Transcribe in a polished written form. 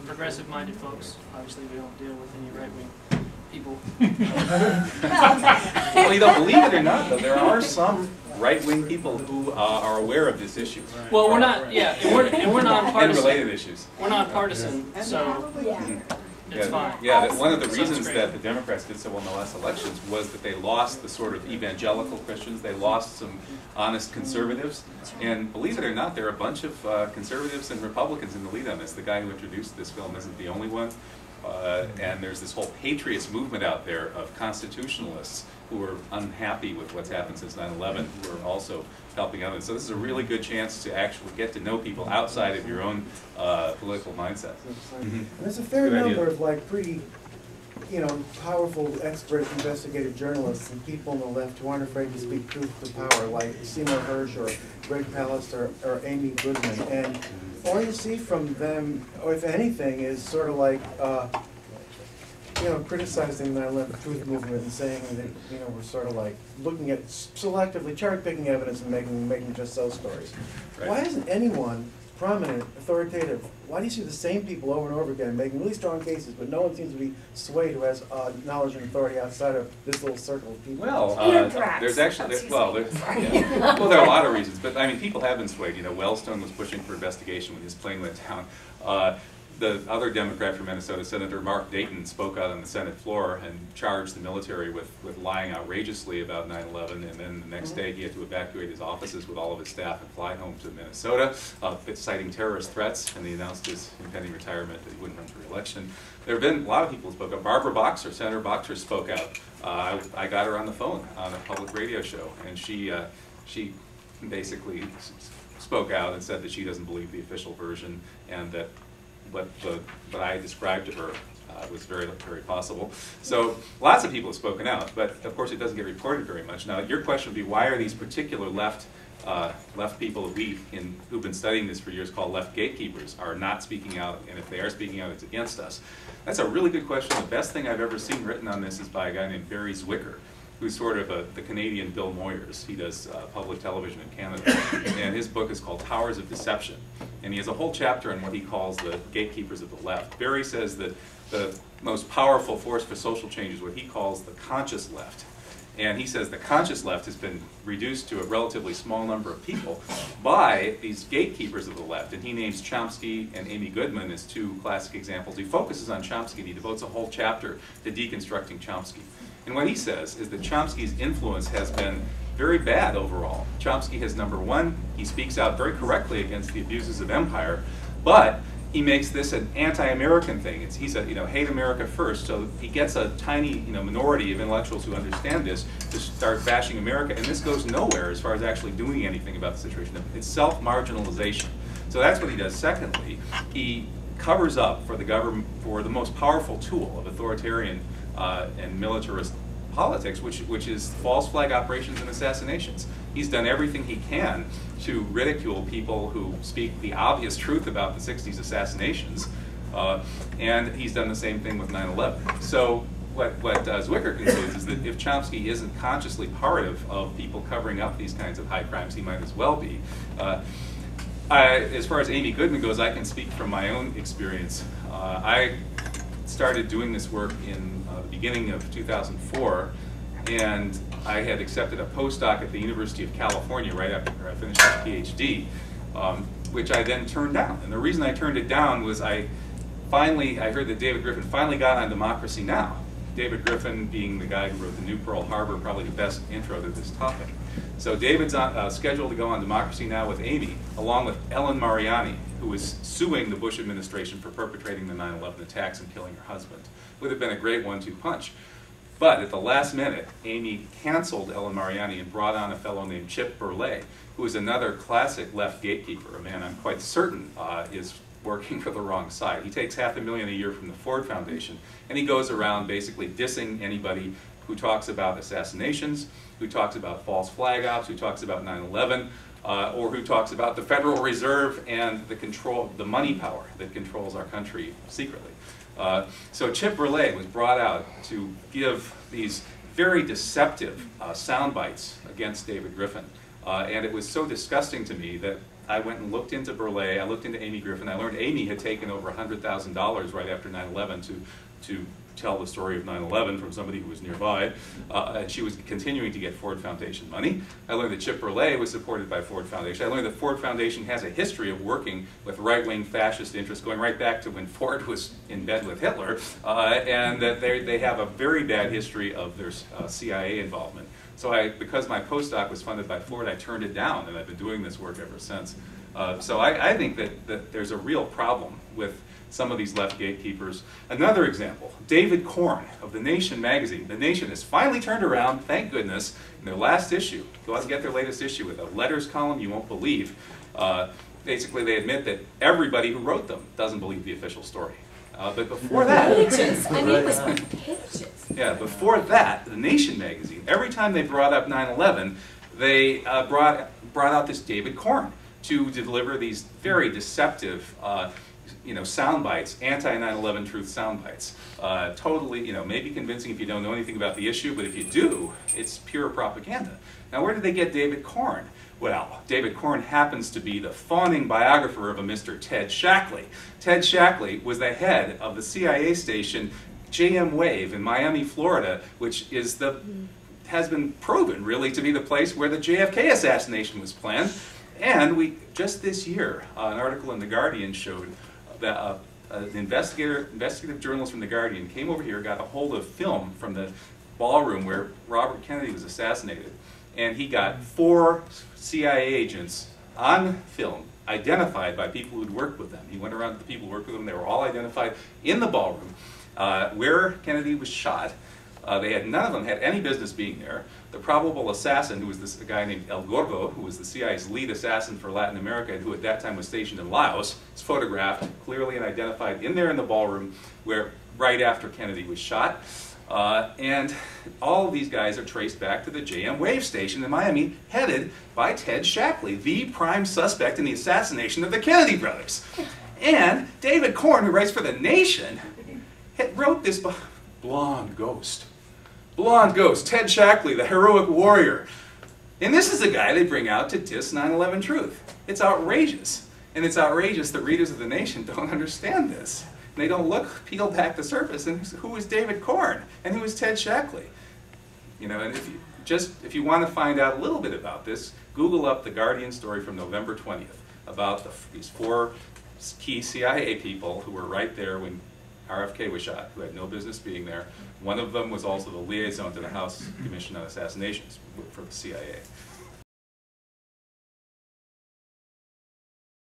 progressive-minded folks. Obviously, we don't deal with any right-wing people. Well, you know, believe it or not, though, there are some right-wing people who are aware of this issue. Well, we're not, yeah, and we're nonpartisan. And related issues. We're nonpartisan, so it's fine. Yeah, one of the So it's reasons great. that the Democrats did so well in the last elections was that they lost the sort of evangelical Christians, they lost some honest conservatives, and believe it or not, there are a bunch of conservatives and Republicans in the lead on this. The guy who introduced this film isn't the only one, and there's this whole patriots movement out there of constitutionalists who are unhappy with what's happened since 9/11, who are also helping others. So this is a really good chance to actually get to know people outside of your own political mindset. And there's a fair Good idea. number of like pretty, you know, powerful, expert, investigative journalists and people on the left who aren't afraid to speak truth to power, like Seymour Hersh or Greg Palast or Amy Goodman. And all you see from them, or if anything, is sort of like, you know, criticizing the 9/11 truth movement and saying that, you know, we're sort of like looking at selectively cherry-picking evidence and making just so stories. Right. Why isn't anyone prominent, authoritative? Why do you see the same people over and over again making really strong cases, but no one seems to be swayed who has knowledge and authority outside of this little circle of people? Well, there's actually, there are a lot of reasons, but I mean, people have been swayed. You know, Wellstone was pushing for investigation when his plane went down. The other Democrat from Minnesota, Senator Mark Dayton, spoke out on the Senate floor and charged the military with lying outrageously about 9/11, and then the next day he had to evacuate his offices with all of his staff and fly home to Minnesota, citing terrorist threats, and he announced his impending retirement, that he wouldn't run for re-election. There have been a lot of people who spoke up. Barbara Boxer, Senator Boxer, spoke out. I got her on the phone on a public radio show, and she basically spoke out and said that she doesn't believe the official version, and that what I described to her was very, very possible. So lots of people have spoken out, but of course it doesn't get reported very much. Now your question would be, why are these particular left people who've been studying this for years, called left gatekeepers, are not speaking out, and if they are speaking out, it's against us? That's a really good question. The best thing I've ever seen written on this is by a guy named Barry Zwicker, who's sort of the Canadian Bill Moyers. He does public television in Canada, and his book is called Towers of Deception. And he has a whole chapter on what he calls the gatekeepers of the left. Barry says that the most powerful force for social change is what he calls the conscious left. And he says the conscious left has been reduced to a relatively small number of people by these gatekeepers of the left. And he names Chomsky and Amy Goodman as two classic examples. He focuses on Chomsky, and he devotes a whole chapter to deconstructing Chomsky. And what he says is that Chomsky's influence has been very bad overall. Chomsky has, number one, he speaks out very correctly against the abuses of empire, but he makes this an anti-American thing. He said, hate America first. So he gets a tiny, minority of intellectuals who understand this to start bashing America, and this goes nowhere as far as actually doing anything about the situation. It's self-marginalization. So that's what he does. Secondly, he covers up for the government, for the most powerful tool of authoritarian and militarist politics, which is false flag operations and assassinations. He's done everything he can to ridicule people who speak the obvious truth about the 60s assassinations, and he's done the same thing with 9/11. So what Zwicker concludes is that if Chomsky isn't consciously part of people covering up these kinds of high crimes, he might as well be. As far as Amy Goodman goes, I can speak from my own experience. I started doing this work in the beginning of 2004, and I had accepted a postdoc at the University of California right after I finished my PhD, which I then turned down. And the reason I turned it down was I heard that David Griffin finally got on Democracy Now! David Griffin being the guy who wrote The New Pearl Harbor, probably the best intro to this topic. So David's scheduled to go on Democracy Now! With Amy, along with Ellen Mariani, who was suing the Bush administration for perpetrating the 9/11 attacks and killing her husband. Would have been a great 1-2 punch. But at the last minute, Amy canceled Ellen Mariani and brought on a fellow named Chip Burley, who is another classic left gatekeeper, a man I'm quite certain is working for the wrong side. He takes $500,000 a year from the Ford Foundation, and he goes around basically dissing anybody who talks about assassinations, who talks about false flag ops, who talks about 9/11, or who talks about the Federal Reserve and the money power that controls our country secretly. So Chip Burley was brought out to give these very deceptive sound bites against David Griffin. And it was so disgusting to me that I went and looked into Burley, I looked into Amy Griffin. I learned Amy had taken over $100,000 right after 9/11 to tell the story of 9/11 from somebody who was nearby, and she was continuing to get Ford Foundation money. I learned that Chip Burley was supported by Ford Foundation. I learned that Ford Foundation has a history of working with right-wing fascist interests going right back to when Ford was in bed with Hitler, and that they have a very bad history of their CIA involvement. So because my postdoc was funded by Ford, I turned it down, and I've been doing this work ever since. So I think that there's a real problem with some of these left gatekeepers. Another example, David Korn of The Nation magazine. The Nation has finally turned around, thank goodness, in their last issue. Go out and get their latest issue with a letters column you won't believe. Basically, they admit that everybody who wrote them doesn't believe the official story. But before that... Pages. I mean, it was pages. Yeah, before that, The Nation magazine, every time they brought up 9/11, they brought out this David Korn to deliver these very deceptive sound bites, anti-9/11 truth sound bites. Totally, maybe convincing if you don't know anything about the issue, but if you do, it's pure propaganda. Now, where did they get David Korn? Well, David Korn happens to be the fawning biographer of a Mr. Ted Shackley. Ted Shackley was the head of the CIA station JM Wave in Miami, Florida, which has been proven really to be the place where the JFK assassination was planned. And just this year, an article in The Guardian showed that an investigative journalist from The Guardian came over here, got a hold of film from the ballroom where Robert Kennedy was assassinated, and he got 4 CIA agents on film, identified by people who'd worked with them. He went around to the people who worked with them, they were all identified in the ballroom where Kennedy was shot. None of them had any business being there. The probable assassin, who was a guy named El Gordo, who was the CIA's lead assassin for Latin America and who at that time was stationed in Laos, is photographed clearly and identified in there in the ballroom right after Kennedy was shot. And all of these guys are traced back to the JM Wave station in Miami, headed by Ted Shackley, the prime suspect in the assassination of the Kennedy brothers. And David Korn, who writes for The Nation, wrote this Blonde Ghost. Blonde Ghost, Ted Shackley, the heroic warrior. And this is the guy they bring out to diss 9/11 truth. It's outrageous. And it's outrageous that readers of The Nation don't understand this. And they don't peel back the surface and who is David Korn and who is Ted Shackley? And if you want to find out a little bit about this, Google up the Guardian story from November 20th about these 4 key CIA people who were right there when RFK was shot, who had no business being there. One of them was also the liaison to the House Commission on Assassinations for the CIA.